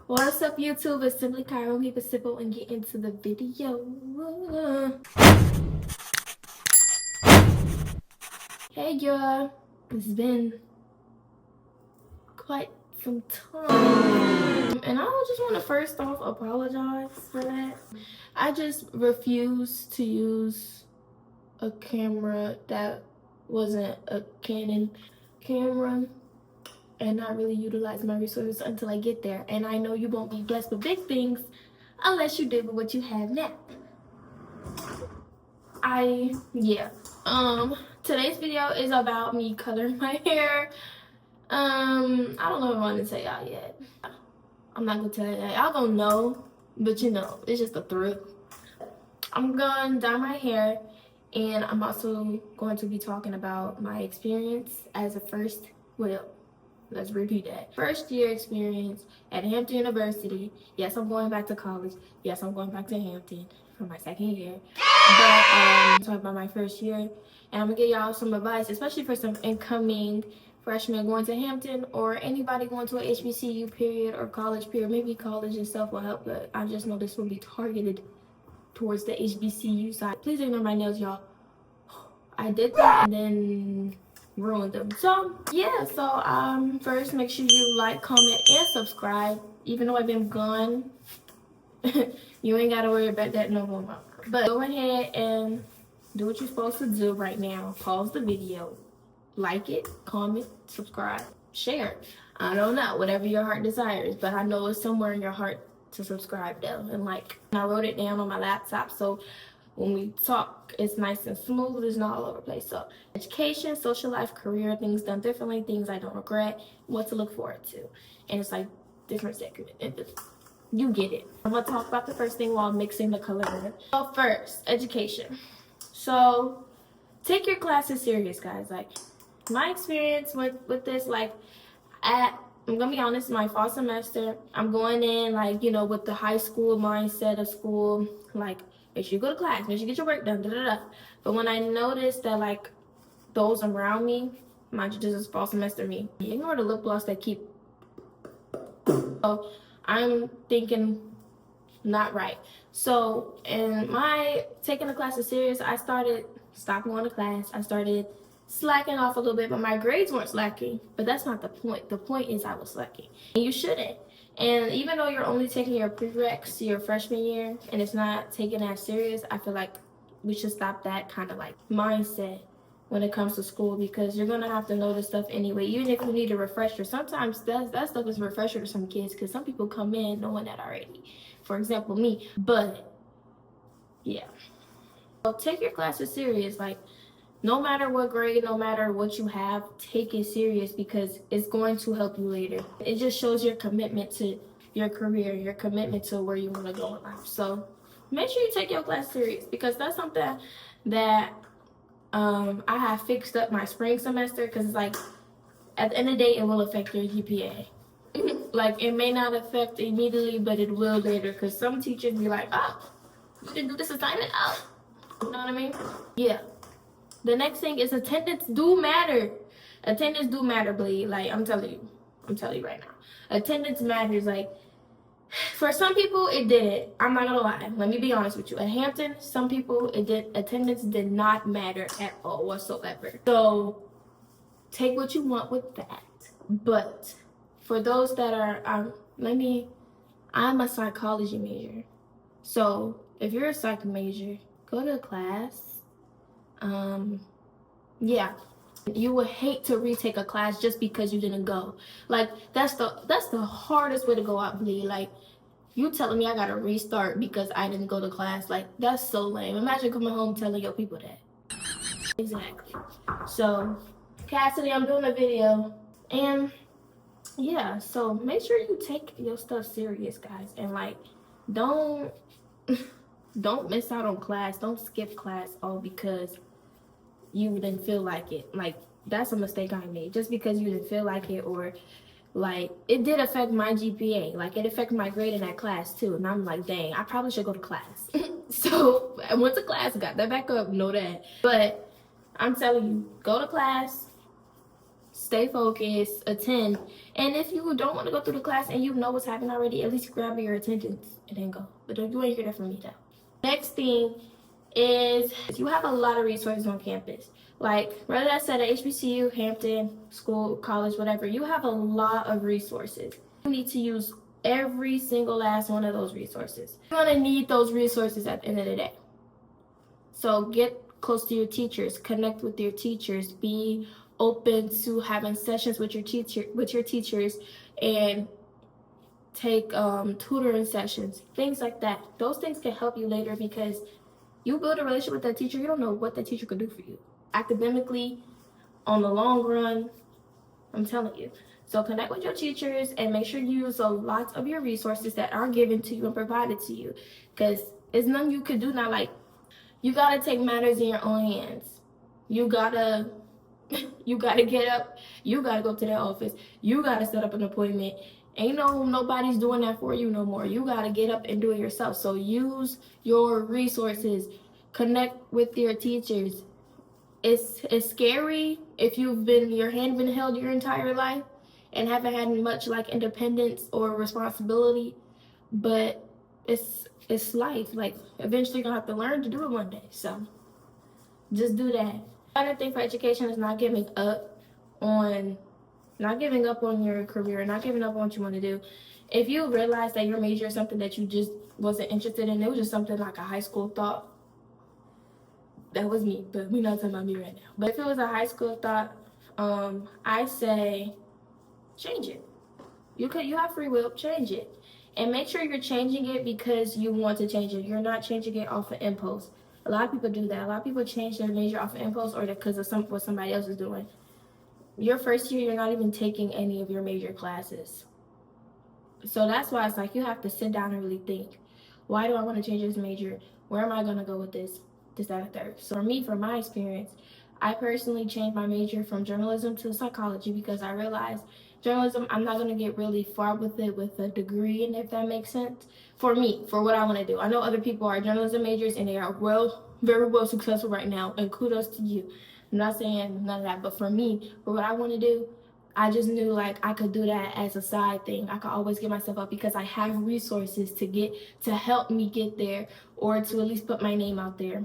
What's up, YouTube? It's simply Kyraa. Keep it simple and get into the video. Hey, y'all. It's been quite some time, and I just want to first off apologize for that. I just refused to use a camera that wasn't a Canon camera and not really utilize my resources until I get there. And I know you won't be blessed with big things unless you did with what you have now. Today's video is about me coloring my hair. I don't know if I want to tell y'all yet. I'm not gonna tell y'all. Y'all gonna know, but you know, it's just a thrill. I'm gonna dye my hair, and I'm also going to be talking about my experience as a let's repeat that. First year experience at Hampton University. Yes, I'm going back to college. Yes, I'm going back to Hampton for my second year. But talk about my first year, and I'm gonna give y'all some advice, especially for some incoming freshmen going to Hampton or anybody going to a HBCU period or college period. Maybe college itself will help, but I just know this will be targeted towards the HBCU side. Please ignore my nails, y'all. I did that and then ruined them. So yeah, first make sure you like, comment, and subscribe. Even though I've been gone, you ain't gotta worry about that no more. But go ahead and do what you're supposed to do right now. Pause the video, like it, comment, subscribe, share. I don't know, whatever your heart desires, but I know it's somewhere in your heart to subscribe though and like. And I wrote it down on my laptop, so when we talk, it's nice and smooth. It's not all over the place. So education, social life, career, things done differently, things I don't regret, what to look forward to. And it's like different segments. You get it. I'm gonna talk about the first thing while mixing the color. So first, education. So take your classes serious, guys. Like my experience with this, like I'm gonna be honest, my fall semester, I'm going in like, you know, with the high school mindset of school, like make sure you go to class, make sure you get your work done, But when I noticed that like those around me, mind you, this is fall semester me, ignore the lip gloss that keep. So I'm thinking not right. So in my taking the classes serious, I stopped going to class. I started slacking off a little bit, but my grades weren't slacking. But that's not the point. The point is I was slacking. And you shouldn't. And even though you're only taking your prereqs your freshman year and it's not taken as serious, I feel like we should stop that kind of like mindset when it comes to school, because you're gonna have to know this stuff anyway. Even if you need a refresher, sometimes that stuff is a refresher to some kids, because some people come in knowing that already. For example, me. But yeah, so take your classes serious. Like no matter what grade, no matter what you have, take it serious, because it's going to help you later. It just shows your commitment to your career, your commitment to where you want to go in life. So make sure you take your class serious, because that's something that I have fixed up my spring semester, because it's like at the end of the day it will affect your GPA. Like it may not affect immediately, but it will later, because some teachers be like, oh, you didn't do this assignment, oh, you know what I mean? Yeah. The next thing is attendance do matter. Attendance do matter, bleed. Like I'm telling you right now, attendance matters. Like for some people it didn't. I'm not gonna lie. Let me be honest with you. At Hampton, some people attendance did not matter at all whatsoever. So take what you want with that. But for those that are, I'm a psychology major. So if you're a psych major, go to class. Yeah, you would hate to retake a class just because you didn't go. Like that's the hardest way to go out, bleed. Like you telling me I gotta restart because I didn't go to class, like that's so lame. Imagine coming home telling your people that. Exactly. So Cassidy, I'm doing a video, and yeah, so make sure you take your stuff serious, guys, and like don't miss out on class. Don't skip class all because you didn't feel like it. Like that's a mistake I made. Just because you didn't feel like it, or like it did affect my GPA. Like it affected my grade in that class too. And I'm like, dang, I probably should go to class. So I went to class, got that back up, know that. But I'm telling you, go to class, stay focused, attend. And if you don't want to go through the class and you know what's happening already, at least grab your attendance and then go. But you ain't hear that from me though. Next thing is you have a lot of resources on campus. Like whether that's at a HBCU, Hampton, school, college, whatever, you have a lot of resources. You need to use every single last one of those resources. You're gonna need those resources at the end of the day. So get close to your teachers, connect with your teachers, be open to having sessions with your teachers, and take tutoring sessions, things like that. Those things can help you later because you build a relationship with that teacher, you don't know what that teacher could do for you. Academically, on the long run, I'm telling you. So connect with your teachers and make sure you use a lot of your resources that are given to you and provided to you. Because there's nothing you could do now. Like, you gotta take matters in your own hands. You gotta get up. You gotta go to that office. You gotta set up an appointment. Ain't nobody's doing that for you no more. You gotta get up and do it yourself. So use your resources. Connect with your teachers. It's scary if your hand been held your entire life and haven't had much like independence or responsibility, but it's life. Like eventually you're gonna have to learn to do it one day. So just do that. Another thing for education is not giving up on your career, not giving up on what you want to do. If you realize that your major is something that you just wasn't interested in, it was just something like a high school thought. That was me, but we're not talking about me right now. But if it was a high school thought, I say change it. You have free will, change it. And make sure you're changing it because you want to change it. You're not changing it off of impulse. A lot of people do that. A lot of people change their major off of impulse or because of what somebody else is doing. Your first year, you're not even taking any of your major classes. So that's why it's like you have to sit down and really think, why do I want to change this major? Where am I going to go with this, that, and third? So for me, from my experience, I personally changed my major from journalism to psychology because I realized journalism, I'm not going to get really far with it with a degree, and if that makes sense. For me, for what I want to do. I know other people are journalism majors and they are very well successful right now, and kudos to you. I'm not saying none of that, but for me, for what I want to do, I just knew like I could do that as a side thing. I could always get myself up because I have resources to help me get there or to at least put my name out there.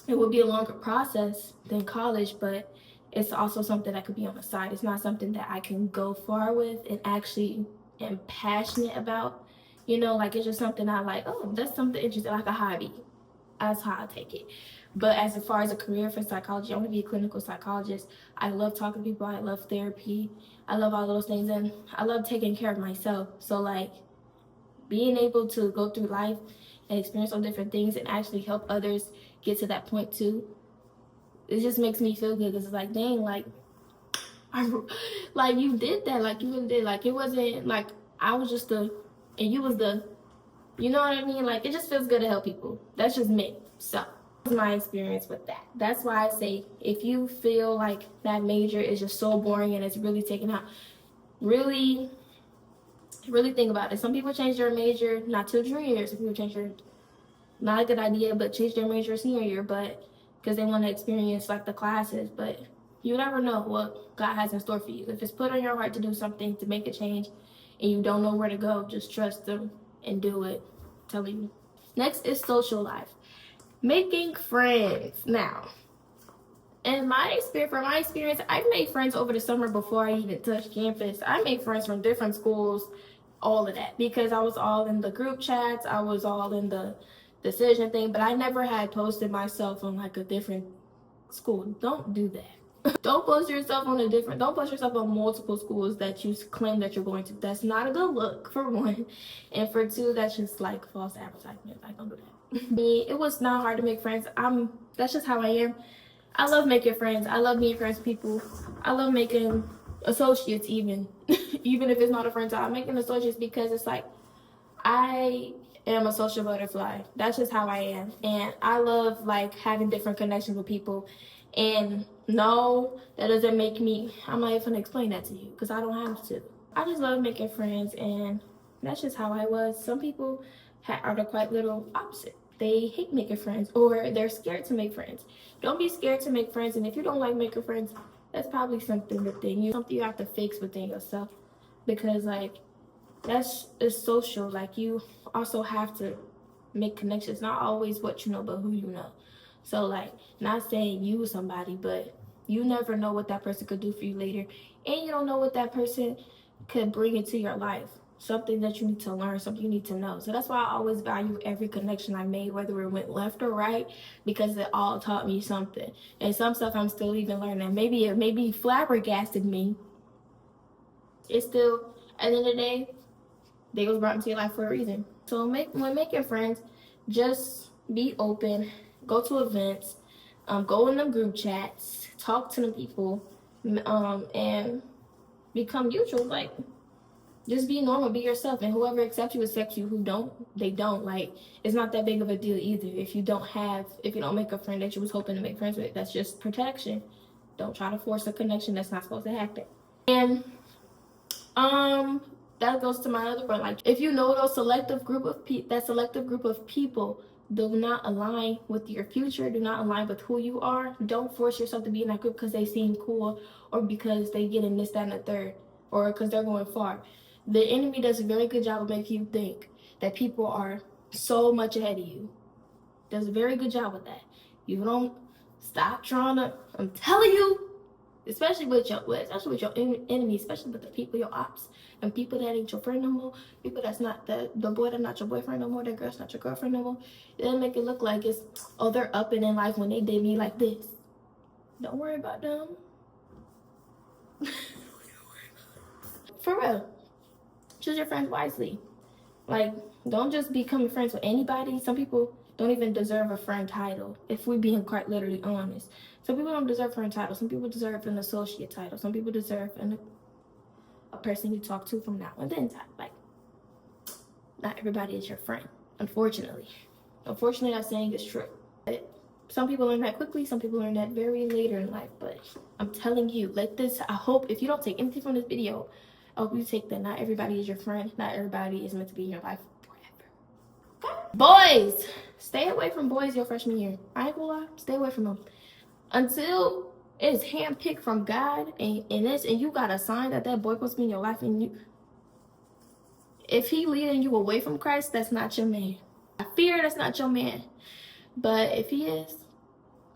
It would be a longer process than college, but it's also something that could be on the side. It's not something that I can go far with and actually am passionate about. Like it's just something I like, oh, that's something interesting, like a hobby. That's how I take it. But as far as a career for psychology, I want to be a clinical psychologist. I love talking to people. I love therapy. I love all those things. And I love taking care of myself. So like being able to go through life and experience all different things and actually help others get to that point too, it just makes me feel good. Because it's like, dang, like you did that. Like you really did. Like it wasn't like I was just and you was you know what I mean? Like it just feels good to help people. That's just me. So my experience with that. That's why I say if you feel like that major is just so boring and it's really taken out, really think about it. Some people change their major not till junior year. Some people change their, not a good idea, but change their major senior year, but because they want to experience like the classes. But you never know what God has in store for you. If it's put on your heart to do something, to make a change, and you don't know where to go, just trust them and do it. I'm telling you. Next is social life. Making friends. Now, from my experience, I made friends over the summer before I even touched campus. I made friends from different schools, all of that, because I was all in the group chats, I was all in the decision thing, but I never had posted myself on like a different school. Don't do that. Don't post yourself on multiple schools that you claim that you're going to. That's not a good look, for one. And for two, that's just like false advertisement. Like, don't do that. It was not hard to make friends. That's just how I am. I love making friends. I love being friends with people. I love making associates even. Even if it's not a friend, I'm making associates because it's like I am a social butterfly. That's just how I am. And I love like having different connections with people. And no, that doesn't make me, I'm not even gonna explain that to you because I don't have to. I just love making friends, and that's just how I was. Some people are the quite little opposite. They hate making friends or they're scared to make friends. Don't be scared to make friends, and if you don't like making friends, That's probably something you have to fix within yourself, because like it's social. Like you also have to make connections, not always what you know, but who you know. So like, not saying you somebody, but you never know what that person could do for you later, and you don't know what that person could bring into your life. Something that you need to learn, something you need to know. So that's why I always value every connection I made, whether it went left or right, because it all taught me something. And some stuff I'm still even learning. Maybe it maybe flabbergasted me. It's still, at the end of the day, they was brought into your life for a reason. So when making friends, just be open, go to events, go in the group chats, talk to the people, and become neutral. Like, just be normal, be yourself, and whoever accepts you. Who don't, they don't. Like, it's not that big of a deal either. If you don't make a friend that you was hoping to make friends with, that's just protection. Don't try to force a connection that's not supposed to happen. And that goes to my other point. Like, if you know those selective group of people do not align with your future, do not align with who you are, don't force yourself to be in that group because they seem cool, or because they get in this, that, and the third, or because they're going far. The enemy does a very good job of making you think that people are so much ahead of you. Does a very good job with that. You don't stop trying to, I'm telling you, especially with your enemy, especially with the people, your ops, and people that ain't your friend no more, people that's not the boy that's not your boyfriend no more, that girl's not your girlfriend no more. They'll make it look like it's, oh, they're up and in life when they did me like this. Don't worry about them. For real. Choose your friends wisely. Like, don't just become friends with anybody. Some people don't even deserve a friend title, if we're being quite literally honest. Some people don't deserve a friend title. Some people deserve an associate title. Some people deserve a person you talk to from now and then time. Like, not everybody is your friend, unfortunately. Unfortunately, that saying is true. But some people learn that quickly. Some people learn that very later in life. But I'm telling you, I hope, if you don't take anything from this video, I hope you take that not everybody is your friend. Not everybody is meant to be in your life forever. Okay? Boys, stay away from boys your freshman year. I ain't gonna lie, stay away from them. Until it's handpicked from God, and you got a sign that boy supposed to be in your life, and if he leading you away from Christ, that's not your man. I fear that's not your man. But if he is,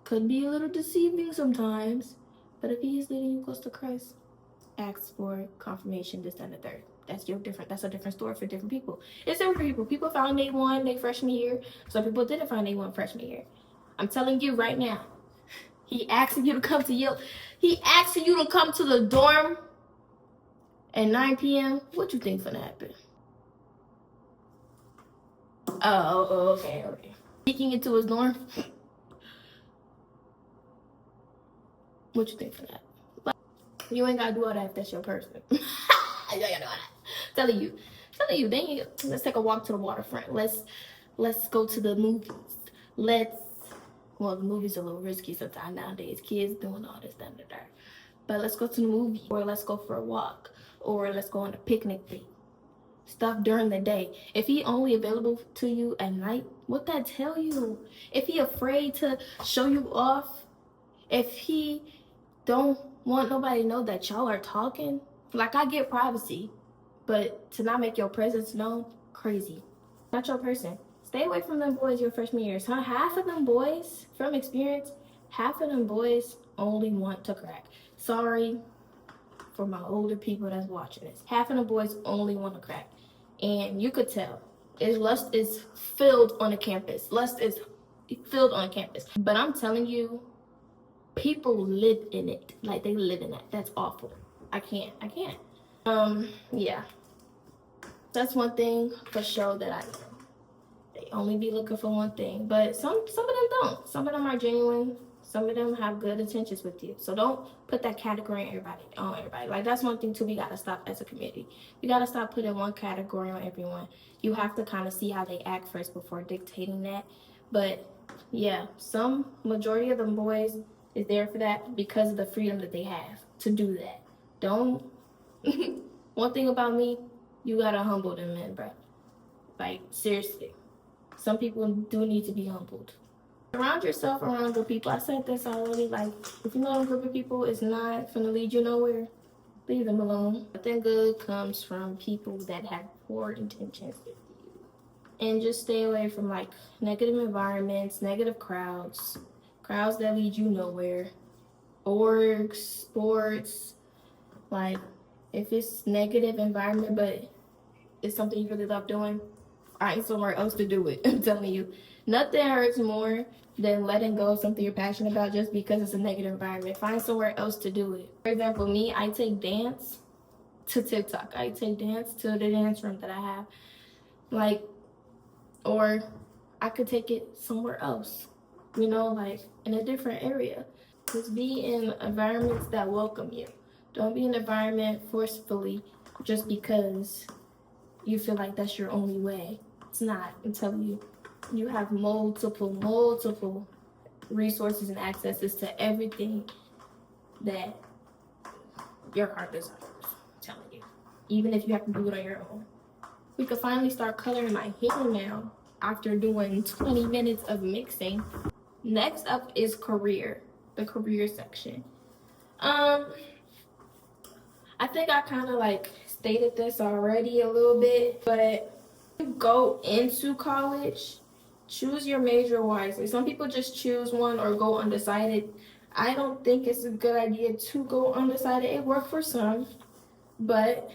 could be a little deceiving sometimes. But if he is leading you close to Christ, ask for confirmation, this, that, and the third. That's a different story for different people. It's different for people. People found they won their freshman year. Some people didn't find they won freshman year. I'm telling you right now, he asking you to come to Yale. He asking you to come to the dorm at 9 p.m. What you think gonna happen? Oh, okay. Sneaking into his dorm. What you think for that? But you ain't gotta do all that if that's your person. You ain't gotta do all that. Telling you. Then let's take a walk to the waterfront. Let's go to the movies. Well, the movies are a little risky sometimes nowadays. Kids doing all this, that, and that. But let's go to the movie, or let's go for a walk, or let's go on a picnic date. Stuff during the day. If he only available to you at night, what that tell you? If he afraid to show you off, if he don't want nobody to know that y'all are talking, like, I get privacy, but to not make your presence known, crazy. Not your person. Stay away from them boys your freshman years. Half of them boys, from experience, half of them boys only want to crack. Sorry for my older people that's watching this. Half of the boys only want to crack. And you could tell. Lust is filled on the campus. But I'm telling you, people live in it. Like, they live in that. That's awful. I can't. Yeah. That's one thing for sure that I know. They only be looking for one thing. But some of them don't. Some of them are genuine. Some of them have good intentions with you. So don't put that category on everybody. Like, that's one thing too we gotta stop as a community. We gotta stop putting one category on everyone. You have to kind of see how they act first before dictating that. But yeah, majority of them boys is there for that because of the freedom that they have to do that. Don't one thing about me, you gotta humble them, man, bro. Like, seriously. Some people do need to be humbled. Surround yourself around good people. I said this already. Like, if you know a group of people is not gonna lead you nowhere, leave them alone. Nothing good comes from people that have poor intentions with you. And just stay away from like negative environments, negative crowds, crowds that lead you nowhere, orgs, sports. Like, if it's negative environment, but it's something you really love doing, find somewhere else to do it. I'm telling you, nothing hurts more than letting go of something you're passionate about just because it's a negative environment. Find somewhere else to do it. For example, me, I take dance to TikTok. I take dance to the dance room that I have. Like, or I could take it somewhere else, you know, like in a different area. Just be in environments that welcome you. Don't be in an environment forcefully just because you feel like that's your only way. It's not. I'm telling you, you have multiple resources and accesses to everything that your heart desires. I'm telling you, even if you have to do it on your own. We could finally start coloring my hair now after doing 20 minutes of mixing. Next up is career, the career section. I think I kind of like stated this already a little bit, but go into college, choose your major wisely. Some people just choose one or go undecided. I don't think it's a good idea to go undecided. It worked for some, but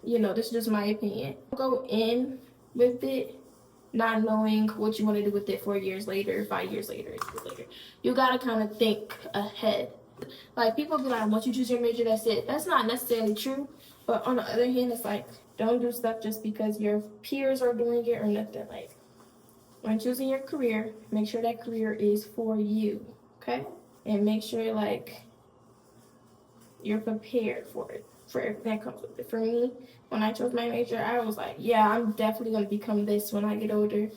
you know, this is just my opinion. Go in with it not knowing what you want to do with it 4 years later, 5 years later, 8 years later. You gotta kind of think ahead. Like, people be like, once you choose your major, that's it. That's not necessarily true. But on the other hand, it's like, don't do stuff just because your peers are doing it or nothing. Like, when choosing your career, make sure that career is for you, okay? And make sure, like, you're prepared for it, for everything that comes with it. For me, when I chose my major, I was like, yeah, I'm definitely going to become this when I get older.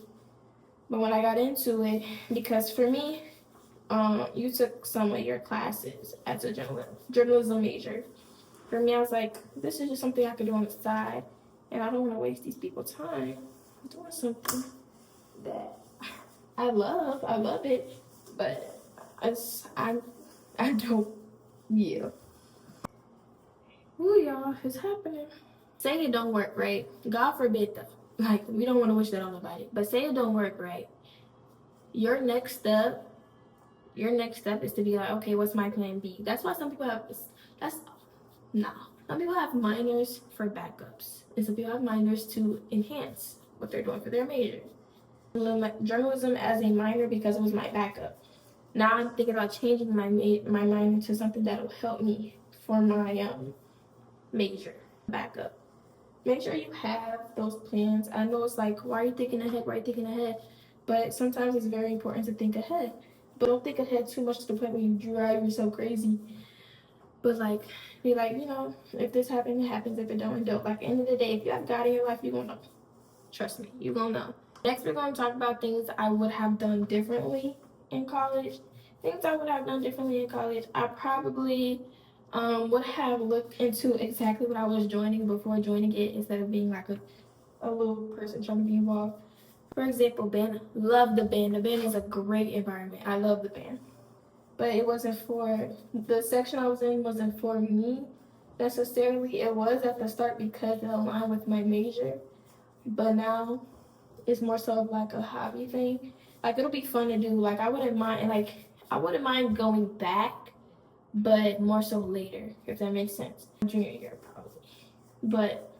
But when I got into it, because for me, you took some of your classes as a journalism major. For me, I was like, this is just something I could do on the side, and I don't want to waste these people's time doing something that I love. I love it, but I don't. Yeah. Ooh, y'all, it's happening. Say it don't work right. God forbid, though. Like, we don't want to wish that on nobody. But say it don't work right. Your next step is to be like, okay, what's my plan B? That's why some people have some people have minors for backups, and some people have minors to enhance what they're doing for their major. Journalism as a minor because it was my backup. Now I'm thinking about changing my minor to something that'll help me for my major backup. Make sure you have those plans. I know it's like, why are you thinking ahead? Why are you thinking ahead? But sometimes it's very important to think ahead. But don't think ahead too much to the point where you drive yourself crazy. But like, be like, you know, if this happens, it happens. If it don't, it don't. Like, at the end of the day, if you have God in your life, you're gonna know. Trust me, you're gonna know. Next, we're gonna talk about things I would have done differently in college. Things I would have done differently in college. I probably would have looked into exactly what I was joining before joining it instead of being like a little person trying to be involved. For example, band. Love the band. The band is a great environment. I love the band. But it wasn't for, the section I was in wasn't for me necessarily. It was at the start because it aligned with my major. But now it's more so of like a hobby thing. Like, it'll be fun to do. Like, I wouldn't mind going back, but more so later, if that makes sense. Junior year, probably. But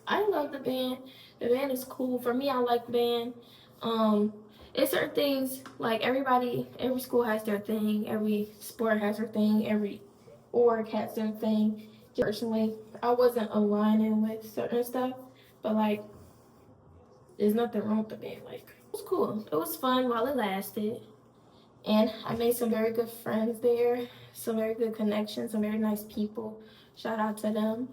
I love the band. The band is cool. For me, I like band. It's certain things, like every school has their thing, every sport has their thing, every org has their thing. Personally, I wasn't aligning with certain stuff, but like, there's nothing wrong with the band. Like, it was cool. It was fun while it lasted. And I made some very good friends there, some very good connections, some very nice people. Shout out to them.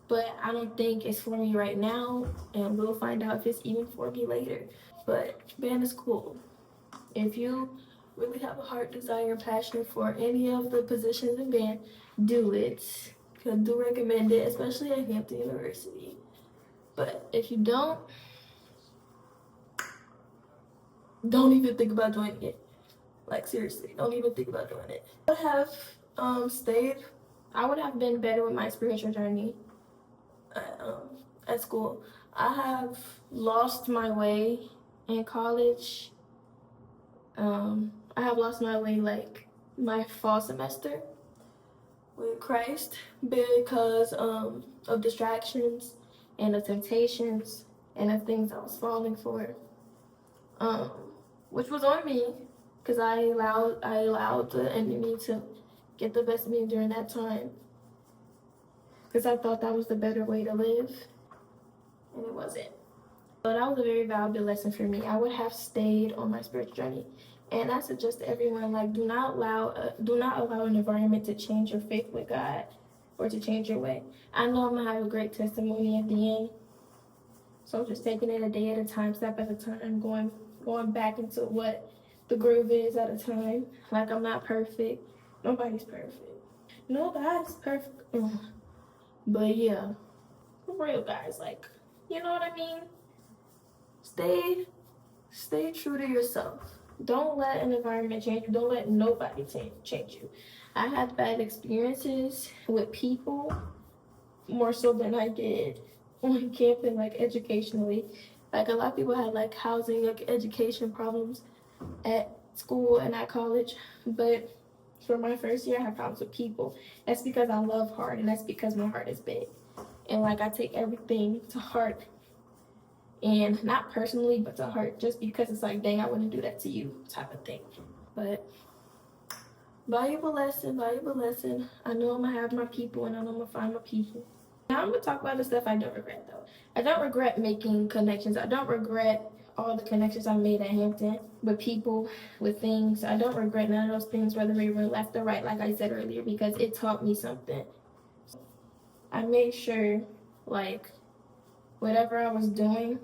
But I don't think it's for me right now, and we'll find out if it's even for me later. But band is cool. If you really have a heart desire, passion for any of the positions in band, do it. I do recommend it, especially at Hampton University. But if you don't, don't even think about joining it. Like, seriously, don't even think about doing it. I would have stayed. I would have been better with my spiritual journey at school. I have lost my way in college. I have lost my way like my fall semester with Christ because of distractions and the temptations and the things I was falling for, which was on me because I allowed the enemy to get the best of me during that time because I thought that was the better way to live, and it wasn't. So that was a very valuable lesson for me. I would have stayed on my spiritual journey, and I suggest to everyone, like, do not allow an environment to change your faith with God or to change your way. I know I'm gonna have a great testimony at the end, so I'm just taking it a day at a time, step at a time, going back into what the groove is at a time. Like, I'm not perfect. Nobody's perfect. No guy's perfect. But yeah, for real, guys. Like, you know what I mean? Stay true to yourself. Don't let an environment change you. Don't let nobody change you. I had bad experiences with people more so than I did on campus, like educationally. Like, a lot of people had like housing, like education problems at school and at college. But for my first year, I had problems with people. That's because I love hard, and that's because my heart is big. And like, I take everything to heart, and not personally, but to heart, just because it's like, dang, I wouldn't do that to you type of thing. But valuable lesson. I know I'm gonna have my people, and I know I'm gonna find my people. Now I'm gonna talk about the stuff I don't regret though. I don't regret making connections. I don't regret all the connections I made at Hampton with people, with things. I don't regret none of those things, whether we were left or right, like I said earlier, because it taught me something. I made sure, like, whatever I was doing,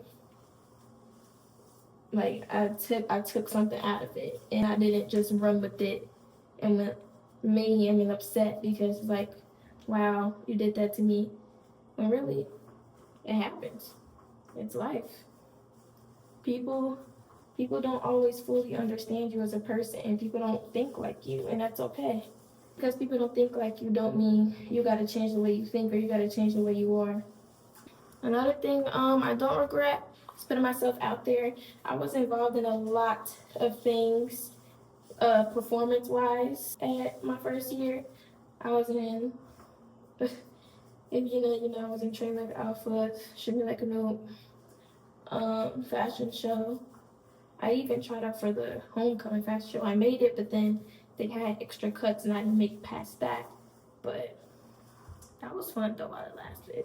like, I took something out of it, and I didn't just run with it and made him upset because it's like, wow, you did that to me. And really, it happens. It's life. People don't always fully understand you as a person, and people don't think like you, and that's okay. Because people don't think like you don't mean you gotta change the way you think or you gotta change the way you are. Another thing I don't regret is putting myself out there. I was involved in a lot of things performance wise at my first year. I was in if I was in Train Like Alpha, Should Be Like a New fashion show. I even tried out for the homecoming fashion show. I made it, but then they had extra cuts and I didn't make it past that. But that was fun though while it lasted.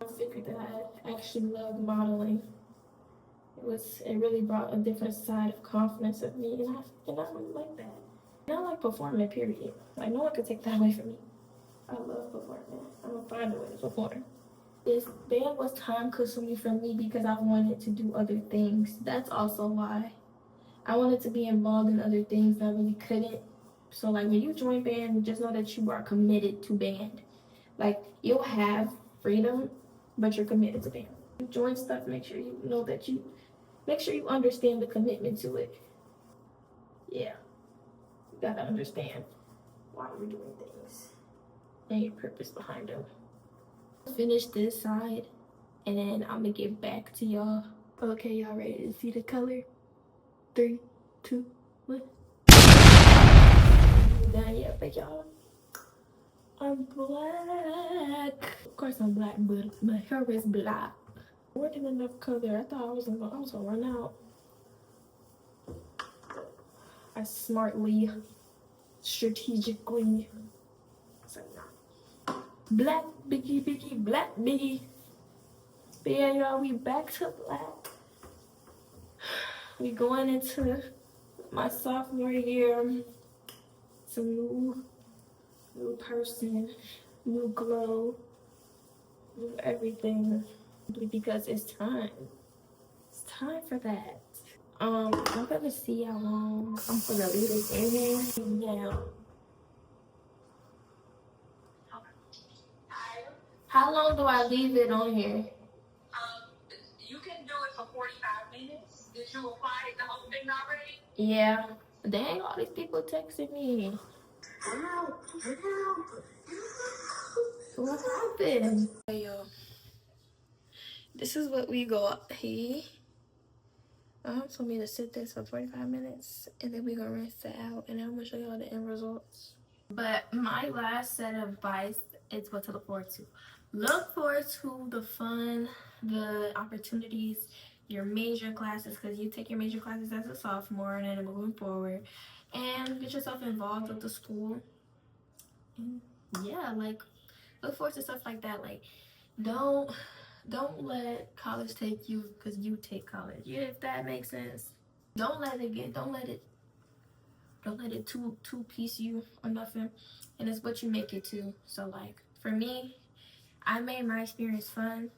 I figured that I actually loved modeling. It really brought a different side of confidence of me, and I really like that. And I like performing, period. Like, no one could take that away from me. I love performing. I'm gonna find a way to perform. This band was time consuming for me because I wanted to do other things. That's also why. I wanted to be involved in other things and I really couldn't. So like, when you join band, just know that you are committed to band. Like, you'll have freedom, but you're committed to band. You join stuff, make sure you know that make sure you understand the commitment to it. Yeah, you gotta understand why you're doing things and your purpose behind them. Finish this side, and then I'm gonna get back to y'all. Okay, y'all ready to see the color? 3, 2, 1. Done yet, but y'all, I'm black. Of course I'm black, but my hair is black. More than enough color. I thought I was gonna run out. I smartly, strategically. So nah. Black biggie, black biggie. But yeah, y'all, we back to black. We going into my sophomore year. Some new person, new glow, new everything. Because it's time. It's time for that. I'm gonna see how long I'm gonna leave this in here. Yeah. How long do I leave it on here? You can do it for 45 minutes. Yeah. Dang, all these people texting me. What happened? Hey, yo. This is what we got here. Told me to sit this for 45 minutes and then we're gonna rinse it out and I'm gonna show y'all the end results. But my last set of advice is what to look forward to. Look forward to the fun, the opportunities, your major classes, because you take your major classes as a sophomore and then moving forward, and get yourself involved with the school. And yeah, like look forward to stuff like that. Like don't let college take you because you take college. Yeah, if that makes sense. Don't let it two piece you or nothing. And it's what you make it to. So like for me, I made my experience fun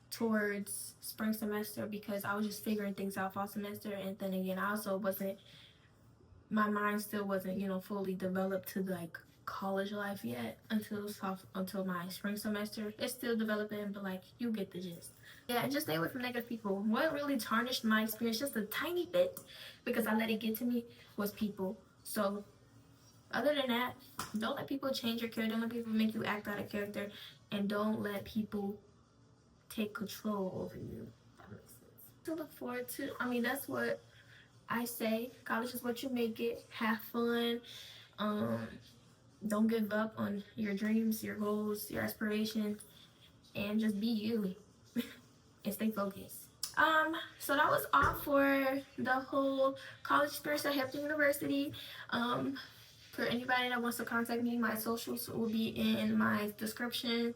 towards spring semester because I was just figuring things out fall semester, and then again I also wasn't, my mind still wasn't, you know, fully developed to like college life yet until my spring semester. It's still developing, but like you get the gist. Yeah, and just stay away from negative people. What really tarnished my experience just a tiny bit because I let it get to me was people. So other than that, don't let people change your character. Don't let people make you act out of character, and don't let people take control over you. That makes sense. To look forward to. I mean, that's what I say. College is what you make it. Have fun. Don't give up on your dreams, your goals, your aspirations, and just be you and stay focused. So that was all for the whole college experience at Hampton University. For anybody that wants to contact me, my socials will be in my description.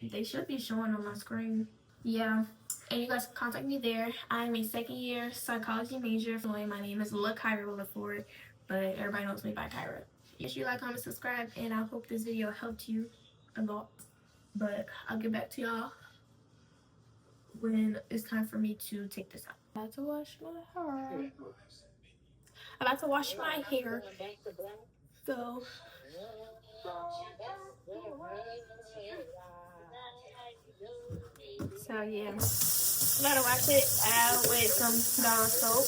They should be showing on my screen. Yeah, and you guys can contact me there. I'm a second-year psychology major. My name is kyraa before, but everybody knows me by Kyra. Make sure you like, comment, subscribe, and I hope this video helped you a lot. But I'll get back to y'all when it's time for me to take this out. I'm about to wash my hair. So yeah, I'm gonna wash it out with some Dawn soap.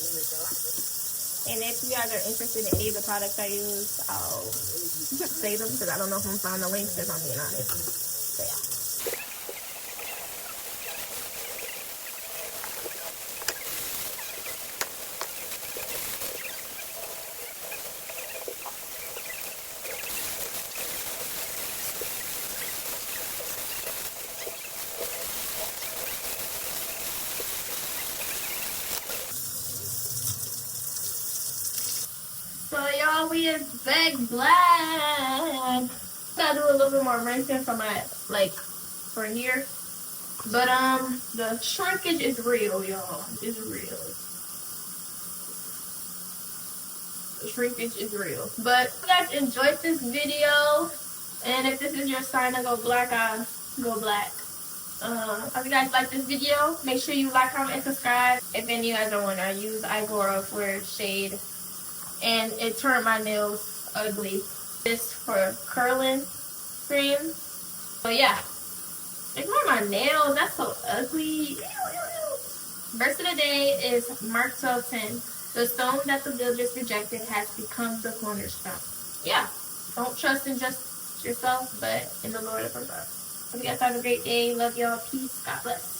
And if you guys are interested in any of the products I use, I'll say them because I don't know if I'm gonna find the links if I'm being honest. So yeah. So y'all, we is back black. Gotta do a little bit more rinsing for my for here. But the shrinkage is real, y'all. It's real. The shrinkage is real. But if you guys enjoyed this video, and if this is your sign to go black, I go black. If you guys like this video, make sure you like, comment, and subscribe. If any of you guys don't want to use Igora for shade, and it turned my nails ugly. This for curling cream. So yeah, ignore my nails. That's so ugly. Verse of the day is Mark 12:10. The stone that the builders rejected has become the cornerstone. Yeah, don't trust in just yourself, but in the Lord above. Hope you guys have a great day. Love y'all. Peace. God bless.